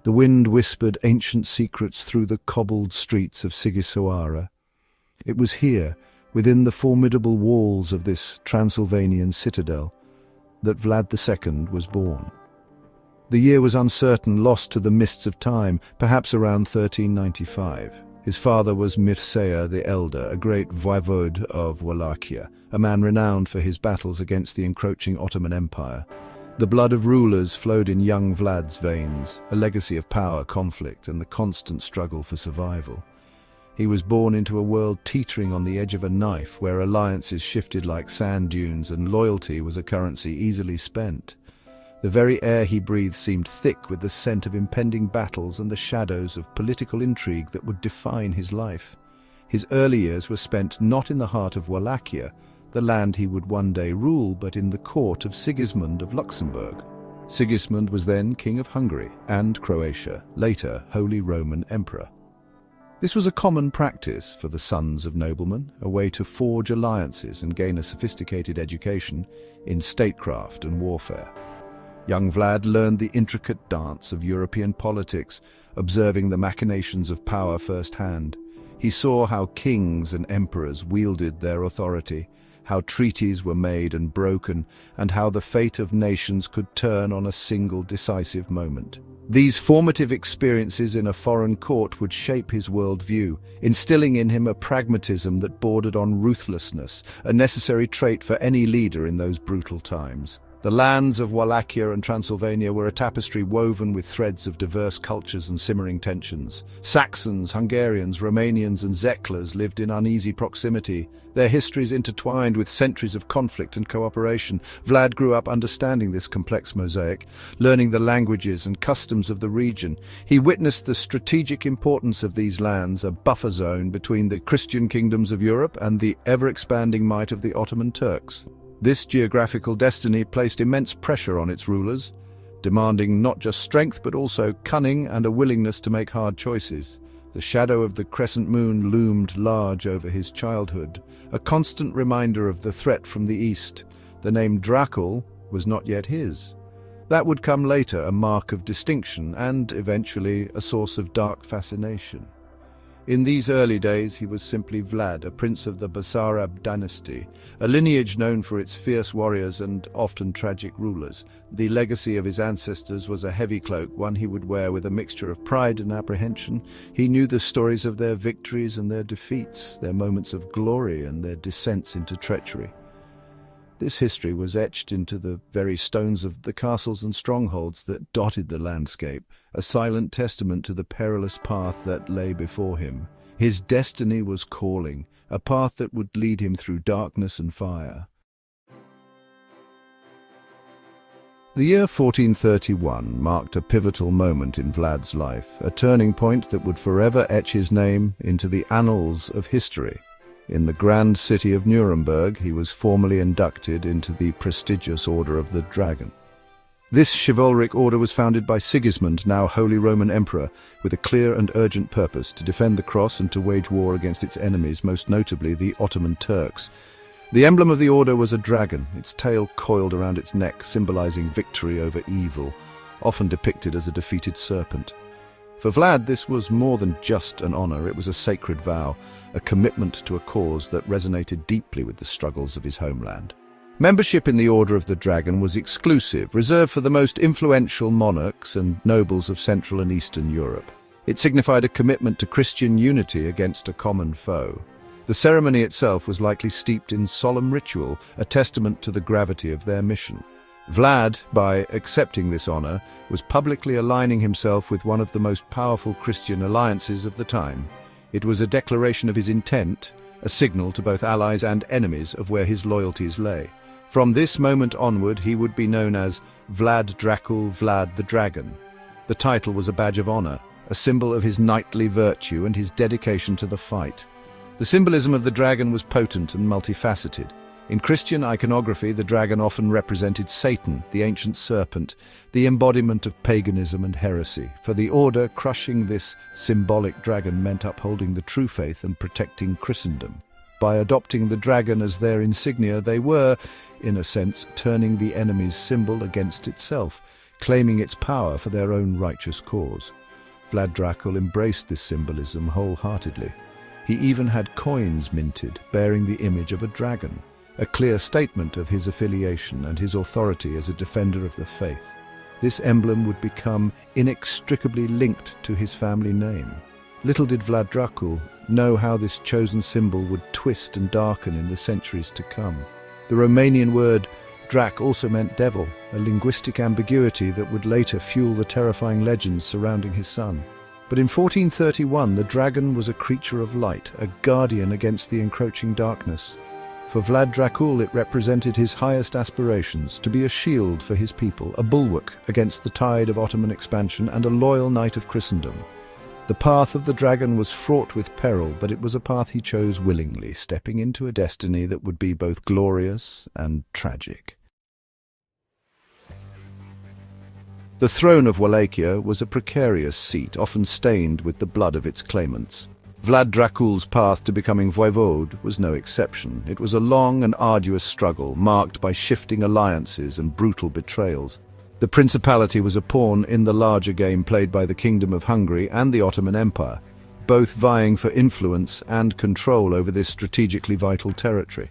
The wind whispered ancient secrets through the cobbled streets of Sighisoara. It was here, within the formidable walls of this Transylvanian citadel, that Vlad II was born. The year was uncertain, lost to the mists of time, perhaps around 1395. His father was Mircea the Elder, a great voivode of Wallachia, a man renowned for his battles against the encroaching Ottoman Empire. The blood of rulers flowed in young Vlad's veins, a legacy of power, conflict, and the constant struggle for survival. He was born into a world teetering on the edge of a knife, where alliances shifted like sand dunes and loyalty was a currency easily spent. The very air he breathed seemed thick with the scent of impending battles and the shadows of political intrigue that would define his life. His early years were spent not in the heart of Wallachia, the land he would one day rule, but in the court of Sigismund of Luxembourg. Sigismund was then King of Hungary and Croatia, later Holy Roman Emperor. This was a common practice for the sons of noblemen, a way to forge alliances and gain a sophisticated education in statecraft and warfare. Young Vlad learned the intricate dance of European politics, observing the machinations of power firsthand. He saw how kings and emperors wielded their authority, how treaties were made and broken, and how the fate of nations could turn on a single decisive moment. These formative experiences in a foreign court would shape his worldview, instilling in him a pragmatism that bordered on ruthlessness, a necessary trait for any leader in those brutal times. The lands of Wallachia and Transylvania were a tapestry woven with threads of diverse cultures and simmering tensions. Saxons, Hungarians, Romanians and Zeklers lived in uneasy proximity, their histories intertwined with centuries of conflict and cooperation. Vlad grew up understanding this complex mosaic, learning the languages and customs of the region. He witnessed the strategic importance of these lands, a buffer zone between the Christian kingdoms of Europe and the ever-expanding might of the Ottoman Turks. This geographical destiny placed immense pressure on its rulers, demanding not just strength but also cunning and a willingness to make hard choices. The shadow of the crescent moon loomed large over his childhood, a constant reminder of the threat from the east. The name Dracul was not yet his. That would come later, a mark of distinction and, eventually, a source of dark fascination. In these early days he was simply Vlad, a prince of the Basarab dynasty, a lineage known for its fierce warriors and often tragic rulers. The legacy of his ancestors was a heavy cloak, one he would wear with a mixture of pride and apprehension. He knew the stories of their victories and their defeats, their moments of glory and their descents into treachery. This history was etched into the very stones of the castles and strongholds that dotted the landscape, a silent testament to the perilous path that lay before him. His destiny was calling, a path that would lead him through darkness and fire. The year 1431 marked a pivotal moment in Vlad's life, a turning point that would forever etch his name into the annals of history. In the grand city of Nuremberg, he was formally inducted into the prestigious Order of the Dragon. This chivalric order was founded by Sigismund, now Holy Roman Emperor, with a clear and urgent purpose: to defend the cross and to wage war against its enemies, most notably the Ottoman Turks. The emblem of the order was a dragon, its tail coiled around its neck, symbolizing victory over evil, often depicted as a defeated serpent. For Vlad, this was more than just an honor. It was a sacred vow, a commitment to a cause that resonated deeply with the struggles of his homeland. Membership in the Order of the Dragon was exclusive, reserved for the most influential monarchs and nobles of Central and Eastern Europe. It signified a commitment to Christian unity against a common foe. The ceremony itself was likely steeped in solemn ritual, a testament to the gravity of their mission. Vlad, by accepting this honor, was publicly aligning himself with one of the most powerful Christian alliances of the time. It was a declaration of his intent, a signal to both allies and enemies of where his loyalties lay. From this moment onward, he would be known as Vlad Dracul, Vlad the Dragon. The title was a badge of honor, a symbol of his knightly virtue and his dedication to the fight. The symbolism of the dragon was potent and multifaceted. In Christian iconography, the dragon often represented Satan, the ancient serpent, the embodiment of paganism and heresy. For the Order, crushing this symbolic dragon meant upholding the true faith and protecting Christendom. By adopting the dragon as their insignia, they were, in a sense, turning the enemy's symbol against itself, claiming its power for their own righteous cause. Vlad Dracul embraced this symbolism wholeheartedly. He even had coins minted bearing the image of a dragon, a clear statement of his affiliation and his authority as a defender of the faith. This emblem would become inextricably linked to his family name. Little did Vlad Dracul know how this chosen symbol would twist and darken in the centuries to come. The Romanian word Drac also meant devil, a linguistic ambiguity that would later fuel the terrifying legends surrounding his son. But in 1431, the dragon was a creature of light, a guardian against the encroaching darkness. For Vlad Dracul, it represented his highest aspirations, to be a shield for his people, a bulwark against the tide of Ottoman expansion, and a loyal knight of Christendom. The path of the dragon was fraught with peril, but it was a path he chose willingly, stepping into a destiny that would be both glorious and tragic. The throne of Wallachia was a precarious seat, often stained with the blood of its claimants. Vlad Dracul's path to becoming voivode was no exception. It was a long and arduous struggle, marked by shifting alliances and brutal betrayals. The principality was a pawn in the larger game played by the Kingdom of Hungary and the Ottoman Empire, both vying for influence and control over this strategically vital territory.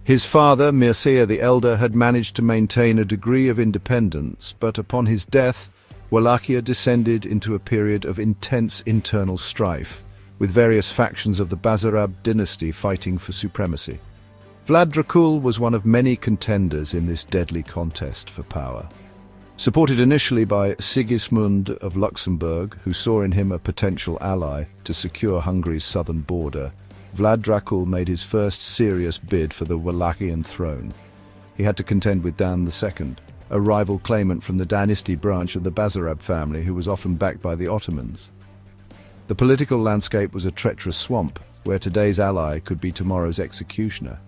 His father, Mircea the Elder, had managed to maintain a degree of independence, but upon his death, Wallachia descended into a period of intense internal strife, with various factions of the Basarab dynasty fighting for supremacy. Vlad Dracul was one of many contenders in this deadly contest for power. Supported initially by Sigismund of Luxembourg, who saw in him a potential ally to secure Hungary's southern border, Vlad Dracul made his first serious bid for the Wallachian throne. He had to contend with Dan II, a rival claimant from the dynasty branch of the Basarab family who was often backed by the Ottomans. The political landscape was a treacherous swamp, where today's ally could be tomorrow's executioner.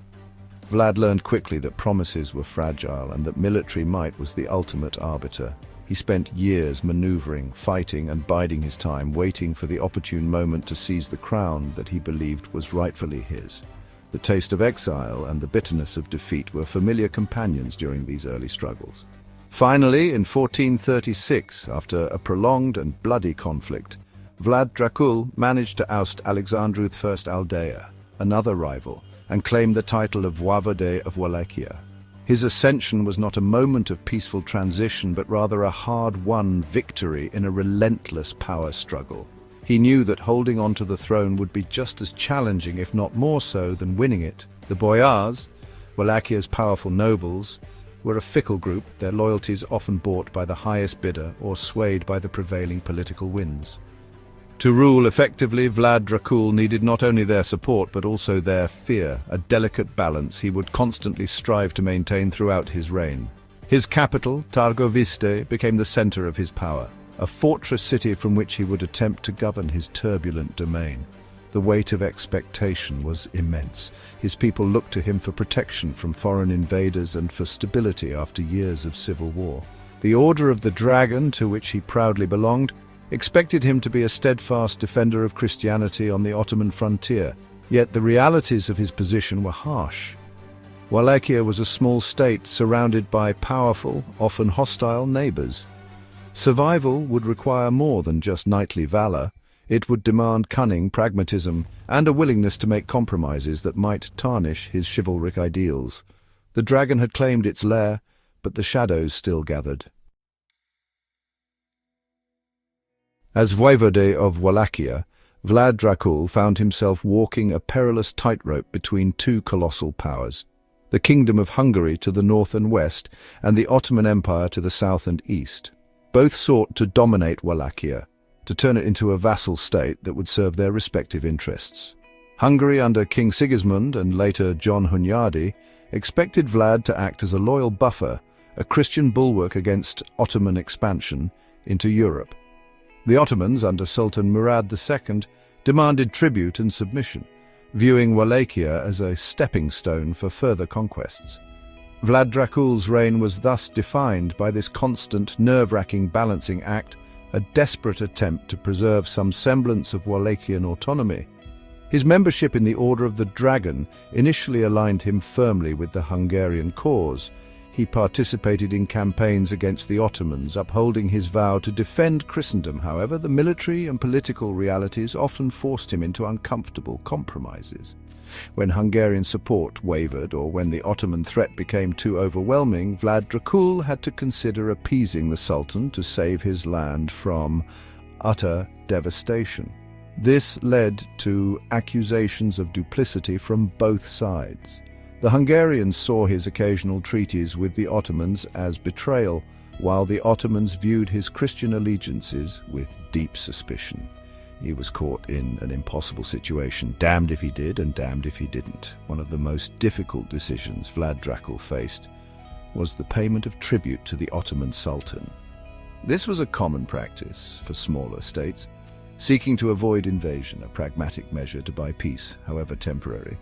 Vlad learned quickly that promises were fragile and that military might was the ultimate arbiter. He spent years maneuvering, fighting and biding his time, waiting for the opportune moment to seize the crown that he believed was rightfully his. The taste of exile and the bitterness of defeat were familiar companions during these early struggles. Finally, in 1436, after a prolonged and bloody conflict, Vlad Dracul managed to oust Alexandru I Aldea, another rival, and claim the title of voivode of Wallachia. His ascension was not a moment of peaceful transition, but rather a hard-won victory in a relentless power struggle. He knew that holding on to the throne would be just as challenging, if not more so, than winning it. The boyars, Wallachia's powerful nobles, were a fickle group, their loyalties often bought by the highest bidder or swayed by the prevailing political winds. To rule effectively, Vlad Dracul needed not only their support but also their fear, a delicate balance he would constantly strive to maintain throughout his reign. His capital, Târgoviste, became the center of his power, a fortress city from which he would attempt to govern his turbulent domain. The weight of expectation was immense. His people looked to him for protection from foreign invaders and for stability after years of civil war. The Order of the Dragon, to which he proudly belonged, expected him to be a steadfast defender of Christianity on the Ottoman frontier, yet the realities of his position were harsh. Wallachia was a small state surrounded by powerful, often hostile neighbors. Survival would require more than just knightly valor. It would demand cunning, pragmatism, and a willingness to make compromises that might tarnish his chivalric ideals. The dragon had claimed its lair, but the shadows still gathered. As voivode of Wallachia, Vlad Dracul found himself walking a perilous tightrope between two colossal powers, the Kingdom of Hungary to the north and west, and the Ottoman Empire to the south and east. Both sought to dominate Wallachia, to turn it into a vassal state that would serve their respective interests. Hungary under King Sigismund and later John Hunyadi expected Vlad to act as a loyal buffer, a Christian bulwark against Ottoman expansion into Europe. The Ottomans, under Sultan Murad II, demanded tribute and submission, viewing Wallachia as a stepping stone for further conquests. Vlad Dracul's reign was thus defined by this constant, nerve-wracking balancing act, a desperate attempt to preserve some semblance of Wallachian autonomy. His membership in the Order of the Dragon initially aligned him firmly with the Hungarian cause, He participated in campaigns against the Ottomans, upholding his vow to defend Christendom. However, the military and political realities often forced him into uncomfortable compromises. When Hungarian support wavered, or when the Ottoman threat became too overwhelming, Vlad Dracul had to consider appeasing the Sultan to save his land from utter devastation. This led to accusations of duplicity from both sides. The Hungarians saw his occasional treaties with the Ottomans as betrayal, while the Ottomans viewed his Christian allegiances with deep suspicion. He was caught in an impossible situation, damned if he did and damned if he didn't. One of the most difficult decisions Vlad Dracul faced was the payment of tribute to the Ottoman Sultan. This was a common practice for smaller states, seeking to avoid invasion, a pragmatic measure to buy peace, however temporary.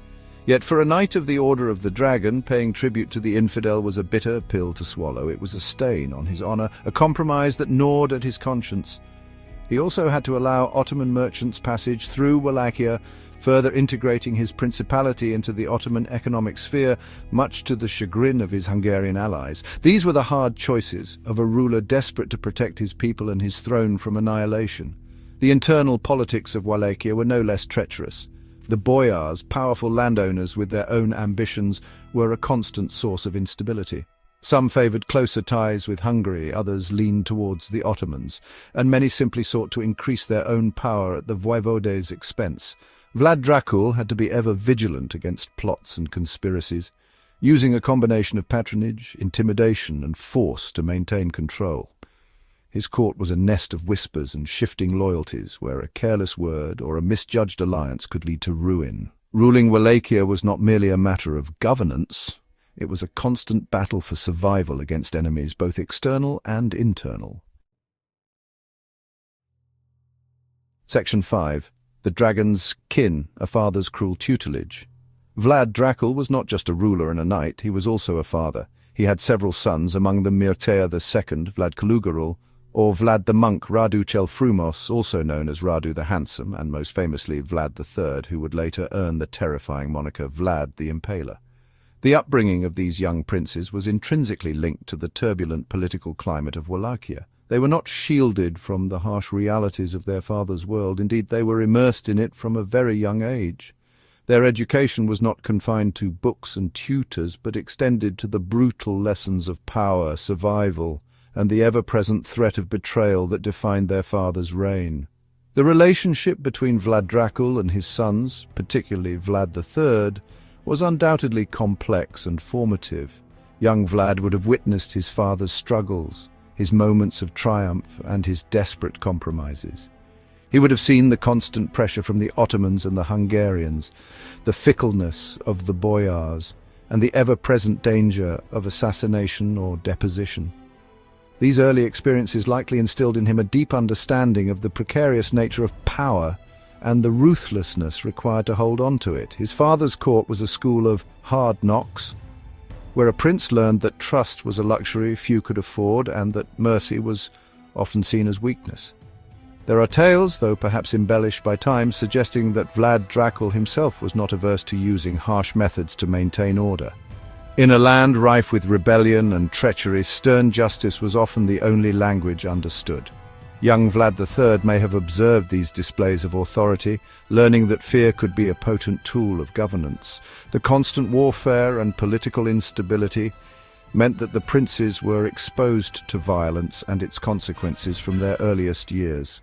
Yet for a knight of the Order of the Dragon, paying tribute to the infidel was a bitter pill to swallow. It was a stain on his honor, a compromise that gnawed at his conscience. He also had to allow Ottoman merchants passage through Wallachia, further integrating his principality into the Ottoman economic sphere, much to the chagrin of his Hungarian allies. These were the hard choices of a ruler desperate to protect his people and his throne from annihilation. The internal politics of Wallachia were no less treacherous. The boyars, powerful landowners with their own ambitions, were a constant source of instability. Some favoured closer ties with Hungary, others leaned towards the Ottomans, and many simply sought to increase their own power at the voivode's expense. Vlad Dracul had to be ever vigilant against plots and conspiracies, using a combination of patronage, intimidation, and force to maintain control. His court was a nest of whispers and shifting loyalties, where a careless word or a misjudged alliance could lead to ruin. Ruling Wallachia was not merely a matter of governance, it was a constant battle for survival against enemies, both external and internal. Section 5. The Dragon's Kin, a Father's Cruel Tutelage. Vlad Dracul was not just a ruler and a knight, he was also a father. He had several sons, among them Mircea II, Vlad Călugărul, or Vlad the Monk, Radu cel Frumos, also known as Radu the Handsome, and most famously Vlad III, who would later earn the terrifying moniker Vlad the Impaler. The upbringing of these young princes was intrinsically linked to the turbulent political climate of Wallachia. They were not shielded from the harsh realities of their father's world. Indeed, they were immersed in it from a very young age. Their education was not confined to books and tutors, but extended to the brutal lessons of power, survival, and the ever-present threat of betrayal that defined their father's reign. The relationship between Vlad Dracul and his sons, particularly Vlad III, was undoubtedly complex and formative. Young Vlad would have witnessed his father's struggles, his moments of triumph, and his desperate compromises. He would have seen the constant pressure from the Ottomans and the Hungarians, the fickleness of the boyars, and the ever-present danger of assassination or deposition. These early experiences likely instilled in him a deep understanding of the precarious nature of power and the ruthlessness required to hold on to it. His father's court was a school of hard knocks, where a prince learned that trust was a luxury few could afford and that mercy was often seen as weakness. There are tales, though perhaps embellished by time, suggesting that Vlad Dracul himself was not averse to using harsh methods to maintain order. In a land rife with rebellion and treachery, stern justice was often the only language understood. Young Vlad III may have observed these displays of authority, learning that fear could be a potent tool of governance. The constant warfare and political instability meant that the princes were exposed to violence and its consequences from their earliest years.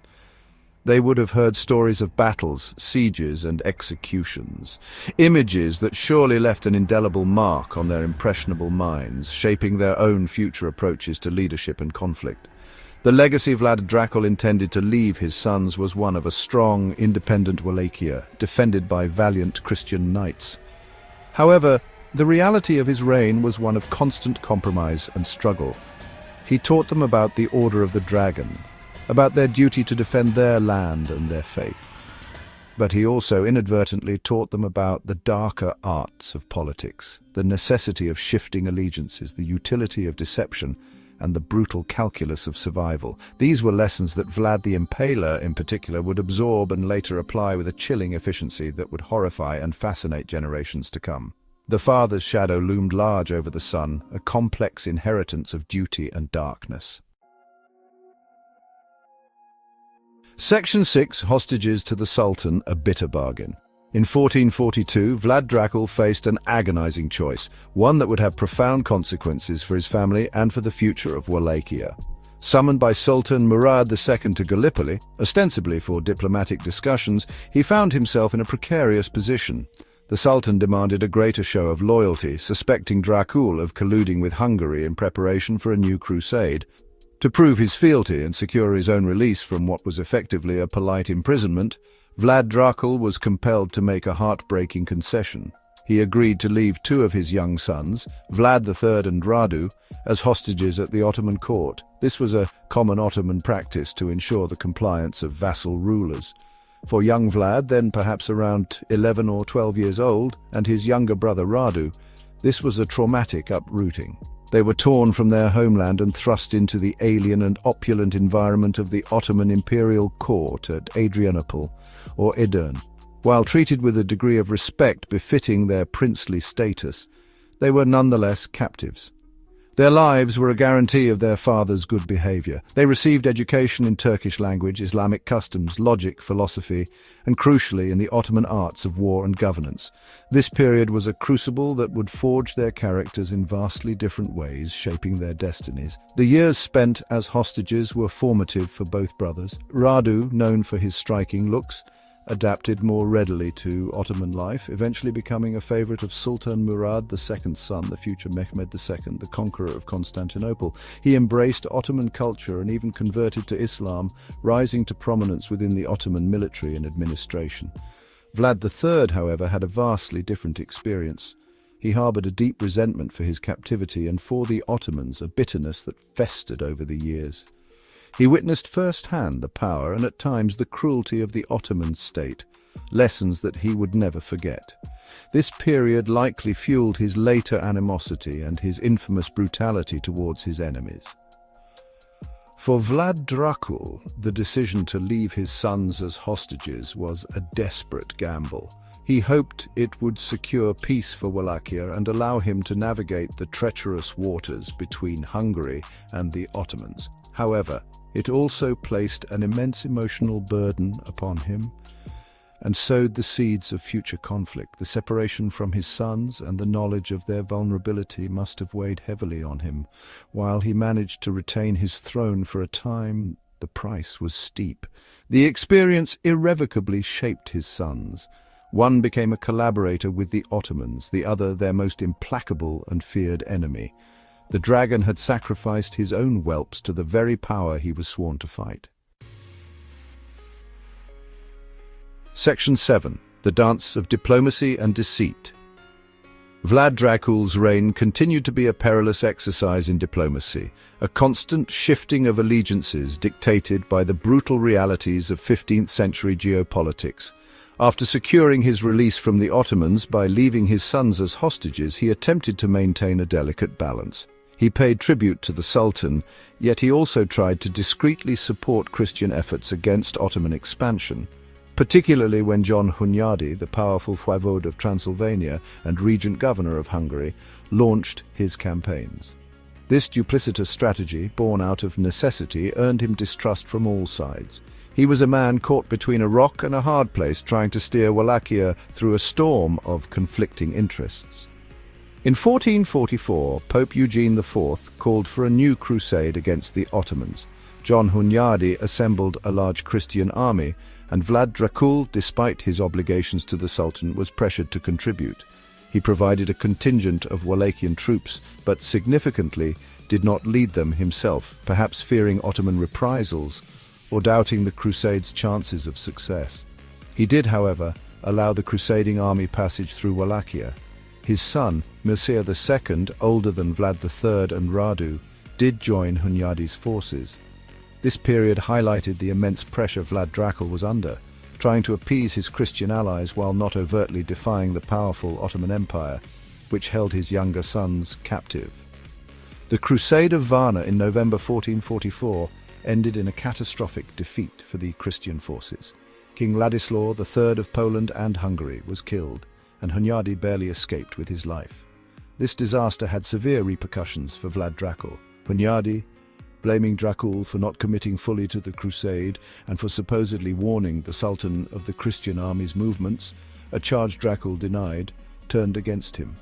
They would have heard stories of battles, sieges, and executions, images that surely left an indelible mark on their impressionable minds, shaping their own future approaches to leadership and conflict. The legacy Vlad Dracul intended to leave his sons was one of a strong, independent Wallachia, defended by valiant Christian knights. However, the reality of his reign was one of constant compromise and struggle. He taught them about the Order of the Dragon, about their duty to defend their land and their faith. But he also inadvertently taught them about the darker arts of politics, the necessity of shifting allegiances, the utility of deception, and the brutal calculus of survival. These were lessons that Vlad the Impaler, in particular, would absorb and later apply with a chilling efficiency that would horrify and fascinate generations to come. The father's shadow loomed large over the son, a complex inheritance of duty and darkness. Section 6. Hostages to the Sultan, a bitter bargain. In 1442, Vlad Dracul faced an agonizing choice, one that would have profound consequences for his family and for the future of Wallachia. Summoned by Sultan Murad II to Gallipoli, ostensibly for diplomatic discussions, he found himself in a precarious position. The Sultan demanded a greater show of loyalty, suspecting Dracul of colluding with Hungary in preparation for a new crusade. To prove his fealty and secure his own release from what was effectively a polite imprisonment, Vlad Dracul was compelled to make a heartbreaking concession. He agreed to leave two of his young sons, Vlad III and Radu, as hostages at the Ottoman court. This was a common Ottoman practice to ensure the compliance of vassal rulers. For young Vlad, then perhaps around 11 or 12 years old, and his younger brother Radu, this was a traumatic uprooting. They were torn from their homeland and thrust into the alien and opulent environment of the Ottoman imperial court at Adrianople, or Edirne. While treated with a degree of respect befitting their princely status, they were nonetheless captives. Their lives were a guarantee of their father's good behavior. They received education in Turkish language, Islamic customs, logic, philosophy, and crucially in the Ottoman arts of war and governance. This period was a crucible that would forge their characters in vastly different ways, shaping their destinies. The years spent as hostages were formative for both brothers. Radu, known for his striking looks, adapted more readily to Ottoman life, eventually becoming a favorite of Sultan Murad II's son, the future Mehmed II, the conqueror of Constantinople. He embraced Ottoman culture and even converted to Islam, rising to prominence within the Ottoman military and administration. Vlad III, however, had a vastly different experience. He harbored a deep resentment for his captivity and for the Ottomans, a bitterness that festered over the years. He witnessed firsthand the power and at times the cruelty of the Ottoman state, lessons that he would never forget. This period likely fueled his later animosity and his infamous brutality towards his enemies. For Vlad Dracul, the decision to leave his sons as hostages was a desperate gamble. He hoped it would secure peace for Wallachia and allow him to navigate the treacherous waters between Hungary and the Ottomans. However, it also placed an immense emotional burden upon him and sowed the seeds of future conflict. The separation from his sons and the knowledge of their vulnerability must have weighed heavily on him. While he managed to retain his throne for a time, the price was steep. The experience irrevocably shaped his sons. One became a collaborator with the Ottomans, the other their most implacable and feared enemy. The dragon had sacrificed his own whelps to the very power he was sworn to fight. Section 7. The Dance of Diplomacy and Deceit. Vlad Dracul's reign continued to be a perilous exercise in diplomacy, a constant shifting of allegiances dictated by the brutal realities of 15th-century geopolitics. After securing his release from the Ottomans by leaving his sons as hostages, he attempted to maintain a delicate balance. He paid tribute to the Sultan, yet he also tried to discreetly support Christian efforts against Ottoman expansion, particularly when John Hunyadi, the powerful voivode of Transylvania and regent governor of Hungary, launched his campaigns. This duplicitous strategy, born out of necessity, earned him distrust from all sides. He was a man caught between a rock and a hard place, trying to steer Wallachia through a storm of conflicting interests. In 1444, Pope Eugene IV called for a new crusade against the Ottomans. John Hunyadi assembled a large Christian army, and Vlad Dracul, despite his obligations to the Sultan, was pressured to contribute. He provided a contingent of Wallachian troops, but significantly did not lead them himself, perhaps fearing Ottoman reprisals or doubting the crusade's chances of success. He did, however, allow the crusading army passage through Wallachia. His son, Mircea II, older than Vlad III and Radu, did join Hunyadi's forces. This period highlighted the immense pressure Vlad Dracul was under, trying to appease his Christian allies while not overtly defying the powerful Ottoman Empire, which held his younger sons captive. The Crusade of Varna in November 1444 ended in a catastrophic defeat for the Christian forces. King Ladislaw III of Poland and Hungary was killed, and Hunyadi barely escaped with his life. This disaster had severe repercussions for Vlad Dracul. Hunyadi, blaming Dracul for not committing fully to the crusade and for supposedly warning the Sultan of the Christian army's movements, a charge Dracul denied, turned against him.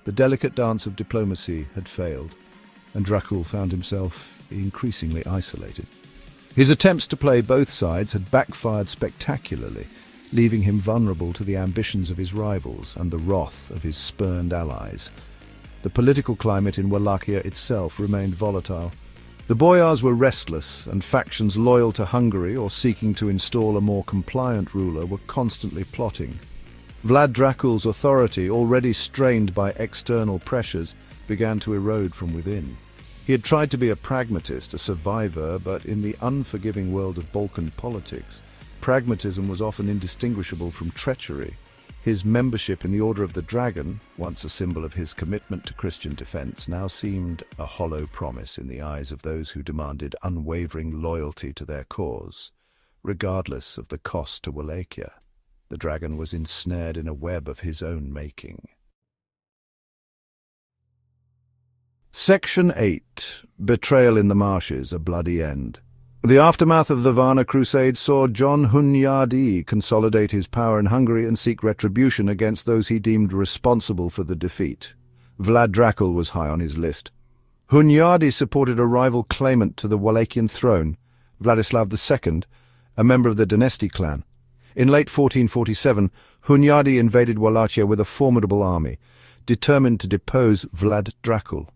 The delicate dance of diplomacy had failed, and Dracul found himself increasingly isolated. His attempts to play both sides had backfired spectacularly, leaving him vulnerable to the ambitions of his rivals and the wrath of his spurned allies. The political climate in Wallachia itself remained volatile. The boyars were restless, and factions loyal to Hungary or seeking to install a more compliant ruler were constantly plotting. Vlad Dracul's authority, already strained by external pressures, began to erode from within. He had tried to be a pragmatist, a survivor, but in the unforgiving world of Balkan politics, pragmatism was often indistinguishable from treachery. His membership in the Order of the Dragon, once a symbol of his commitment to Christian defense, now seemed a hollow promise in the eyes of those who demanded unwavering loyalty to their cause, regardless of the cost to Wallachia. The dragon was ensnared in a web of his own making. Section 8. Betrayal in the Marshes, a Bloody End. The aftermath of the Varna Crusade saw John Hunyadi consolidate his power in Hungary and seek retribution against those he deemed responsible for the defeat. Vlad Dracul was high on his list. Hunyadi supported a rival claimant to the Wallachian throne, Vladislav II, a member of the Donesti clan. In late 1447, Hunyadi invaded Wallachia with a formidable army, determined to depose Vlad Dracul.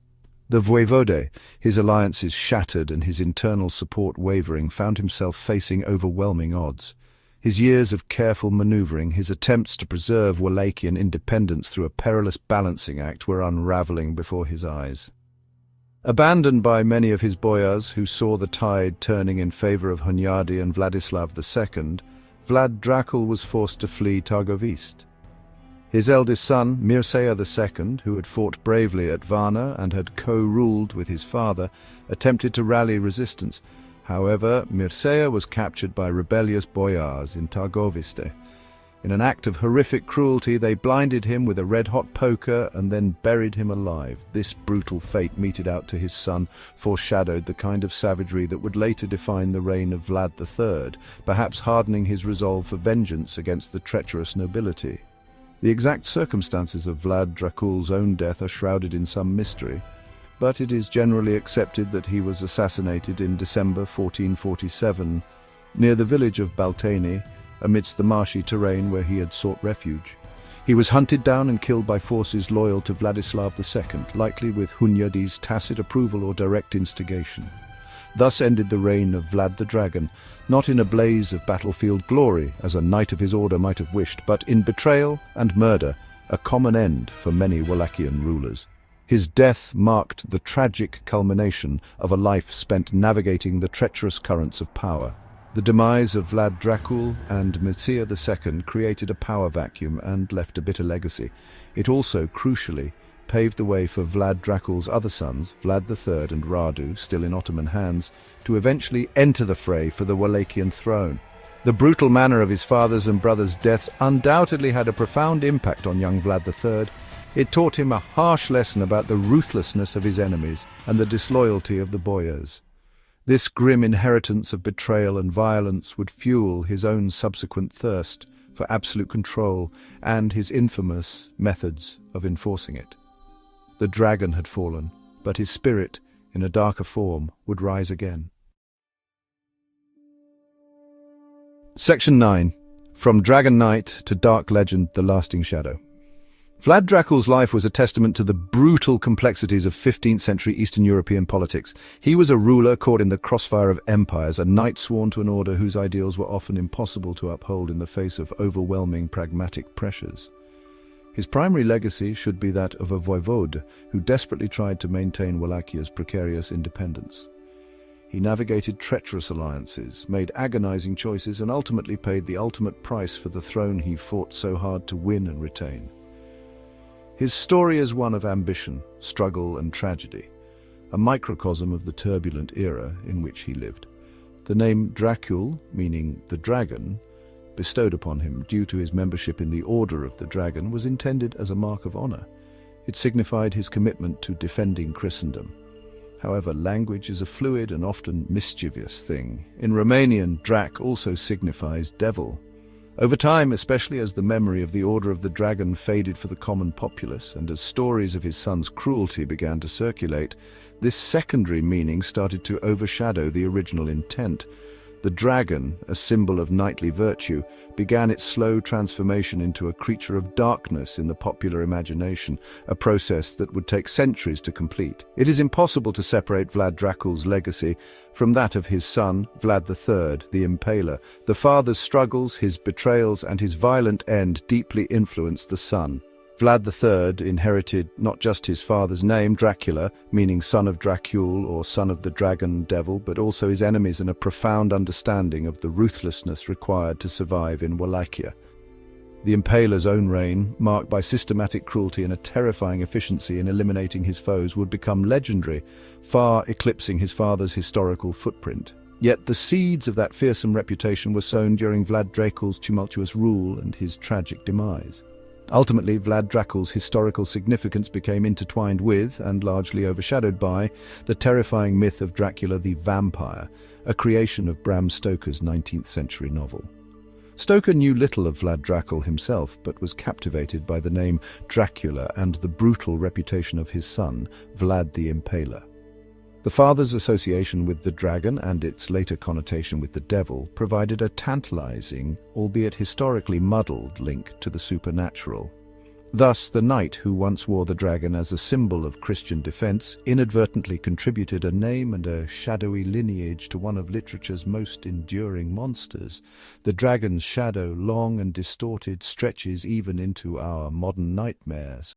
The voivode, his alliances shattered and his internal support wavering, found himself facing overwhelming odds. His years of careful maneuvering, his attempts to preserve Wallachian independence through a perilous balancing act were unraveling before his eyes. Abandoned by many of his boyars, who saw the tide turning in favor of Hunyadi and Vladislav II, Vlad Dracul was forced to flee Targovist. His eldest son, Mircea II, who had fought bravely at Varna and had co-ruled with his father, attempted to rally resistance. However, Mircea was captured by rebellious boyars in Targoviste. In an act of horrific cruelty, they blinded him with a red-hot poker and then buried him alive. This brutal fate meted out to his son foreshadowed the kind of savagery that would later define the reign of Vlad III, perhaps hardening his resolve for vengeance against the treacherous nobility. The exact circumstances of Vlad Dracul's own death are shrouded in some mystery, but it is generally accepted that he was assassinated in December 1447 near the village of Baltani, amidst the marshy terrain where he had sought refuge. He was hunted down and killed by forces loyal to Vladislav II, likely with Hunyadi's tacit approval or direct instigation. Thus ended the reign of Vlad the Dragon, not in a blaze of battlefield glory, as a knight of his order might have wished, but in betrayal and murder, a common end for many Wallachian rulers. His death marked the tragic culmination of a life spent navigating the treacherous currents of power. The demise of Vlad Dracul and Mircea II created a power vacuum and left a bitter legacy. It also, crucially, paved the way for Vlad Dracul's other sons, Vlad III and Radu, still in Ottoman hands, to eventually enter the fray for the Wallachian throne. The brutal manner of his father's and brothers' deaths undoubtedly had a profound impact on young Vlad III. It taught him a harsh lesson about the ruthlessness of his enemies and the disloyalty of the boyars. This grim inheritance of betrayal and violence would fuel his own subsequent thirst for absolute control and his infamous methods of enforcing it. The dragon had fallen, but his spirit, in a darker form, would rise again. Section 9. From Dragon Knight to Dark Legend, The Lasting Shadow. Vlad Dracul's life was a testament to the brutal complexities of 15th century Eastern European politics. He was a ruler caught in the crossfire of empires, a knight sworn to an order whose ideals were often impossible to uphold in the face of overwhelming pragmatic pressures. His primary legacy should be that of a voivode who desperately tried to maintain Wallachia's precarious independence. He navigated treacherous alliances, made agonizing choices, and ultimately paid the ultimate price for the throne he fought so hard to win and retain. His story is one of ambition, struggle, and tragedy, a microcosm of the turbulent era in which he lived. The name Dracul, meaning the dragon, bestowed upon him due to his membership in the Order of the Dragon was intended as a mark of honor. It signified his commitment to defending Christendom. However, language is a fluid and often mischievous thing. In Romanian, Drac also signifies devil. Over time, especially as the memory of the Order of the Dragon faded for the common populace, and as stories of his son's cruelty began to circulate, this secondary meaning started to overshadow the original intent. The dragon, a symbol of knightly virtue, began its slow transformation into a creature of darkness in the popular imagination, a process that would take centuries to complete. It is impossible to separate Vlad Dracul's legacy from that of his son, Vlad III, the Impaler. The father's struggles, his betrayals, and his violent end deeply influenced the son. Vlad III inherited not just his father's name, Dracula, meaning son of Dracul or son of the dragon devil, but also his enemies and a profound understanding of the ruthlessness required to survive in Wallachia. The Impaler's own reign, marked by systematic cruelty and a terrifying efficiency in eliminating his foes, would become legendary, far eclipsing his father's historical footprint. Yet the seeds of that fearsome reputation were sown during Vlad Dracul's tumultuous rule and his tragic demise. Ultimately, Vlad Dracul's historical significance became intertwined with, and largely overshadowed by, the terrifying myth of Dracula the Vampire, a creation of Bram Stoker's 19th century novel. Stoker knew little of Vlad Dracul himself, but was captivated by the name Dracula and the brutal reputation of his son, Vlad the Impaler. The father's association with the dragon and its later connotation with the devil provided a tantalizing, albeit historically muddled, link to the supernatural. Thus, the knight who once wore the dragon as a symbol of Christian defense inadvertently contributed a name and a shadowy lineage to one of literature's most enduring monsters. The dragon's shadow, long and distorted, stretches even into our modern nightmares.